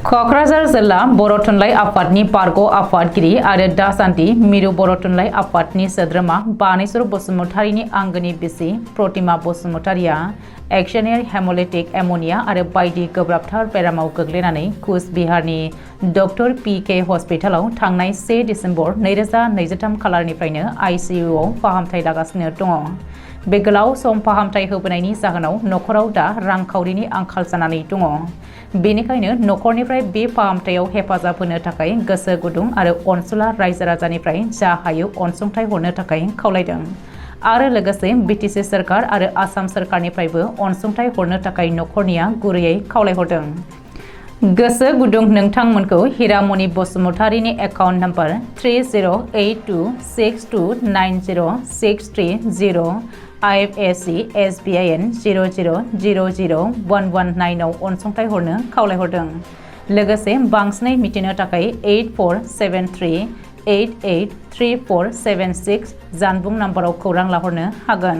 क'क्राझार जिल्ला बर' थुनलाइ आफादनि बारग' आफादगिरि आरो दासान्दि मिरु बर' थुनलाइ आफादनि सोद्रोमा बानेश्वर बसुमतारीनि आंगोनि बिसि प्रतिमा बसुमतारीया एक्सनेल हेमोlytic ammonia आरो बायदि गोब्राबथार बेरामाव गोग्लैनानै कुचबिहारनि डक्टर पि.के. हस्पिटालाव थांनाय 1 डिसेम्बर 2023 खालारनिफ्रायनो आइसिइउआव फाहामथाय लागासिनो दङ। बे गोलाव सम फाहामथाय होबोनायनि जाहोनाव नखराव दा रांखावरिनि आंखाल जानानै दङ। बेनिखायनो नखरनिफ्राय बे फाहामथायाव हेफाजाब होनो थाखाय गोसो गुदुं आरो अनसुला रायजो राजानिफ्राय जा हायो अनसुंथाइ हरनो थाखाय खावलायदों आरो लोगोसे बिटिसि सोरखार आरो आसाम सोरखारनिफ्रायबो अनसुंथाइ हरनो थाखाय नखरनिया गुरैयै खावलायहरदों। गोसो गुदुं नोंथांमोनखौ Hiramani बसुमतारीनि account number 308262906330 IFSC SBIN 00001119 आव अनसुंथाइ हरनो खावलायहरदों। लोगोसे बांसिनै मिथिनो थाखाय 8473883476 जानबुं नम्बराव खौरां लाहरनो हागोन।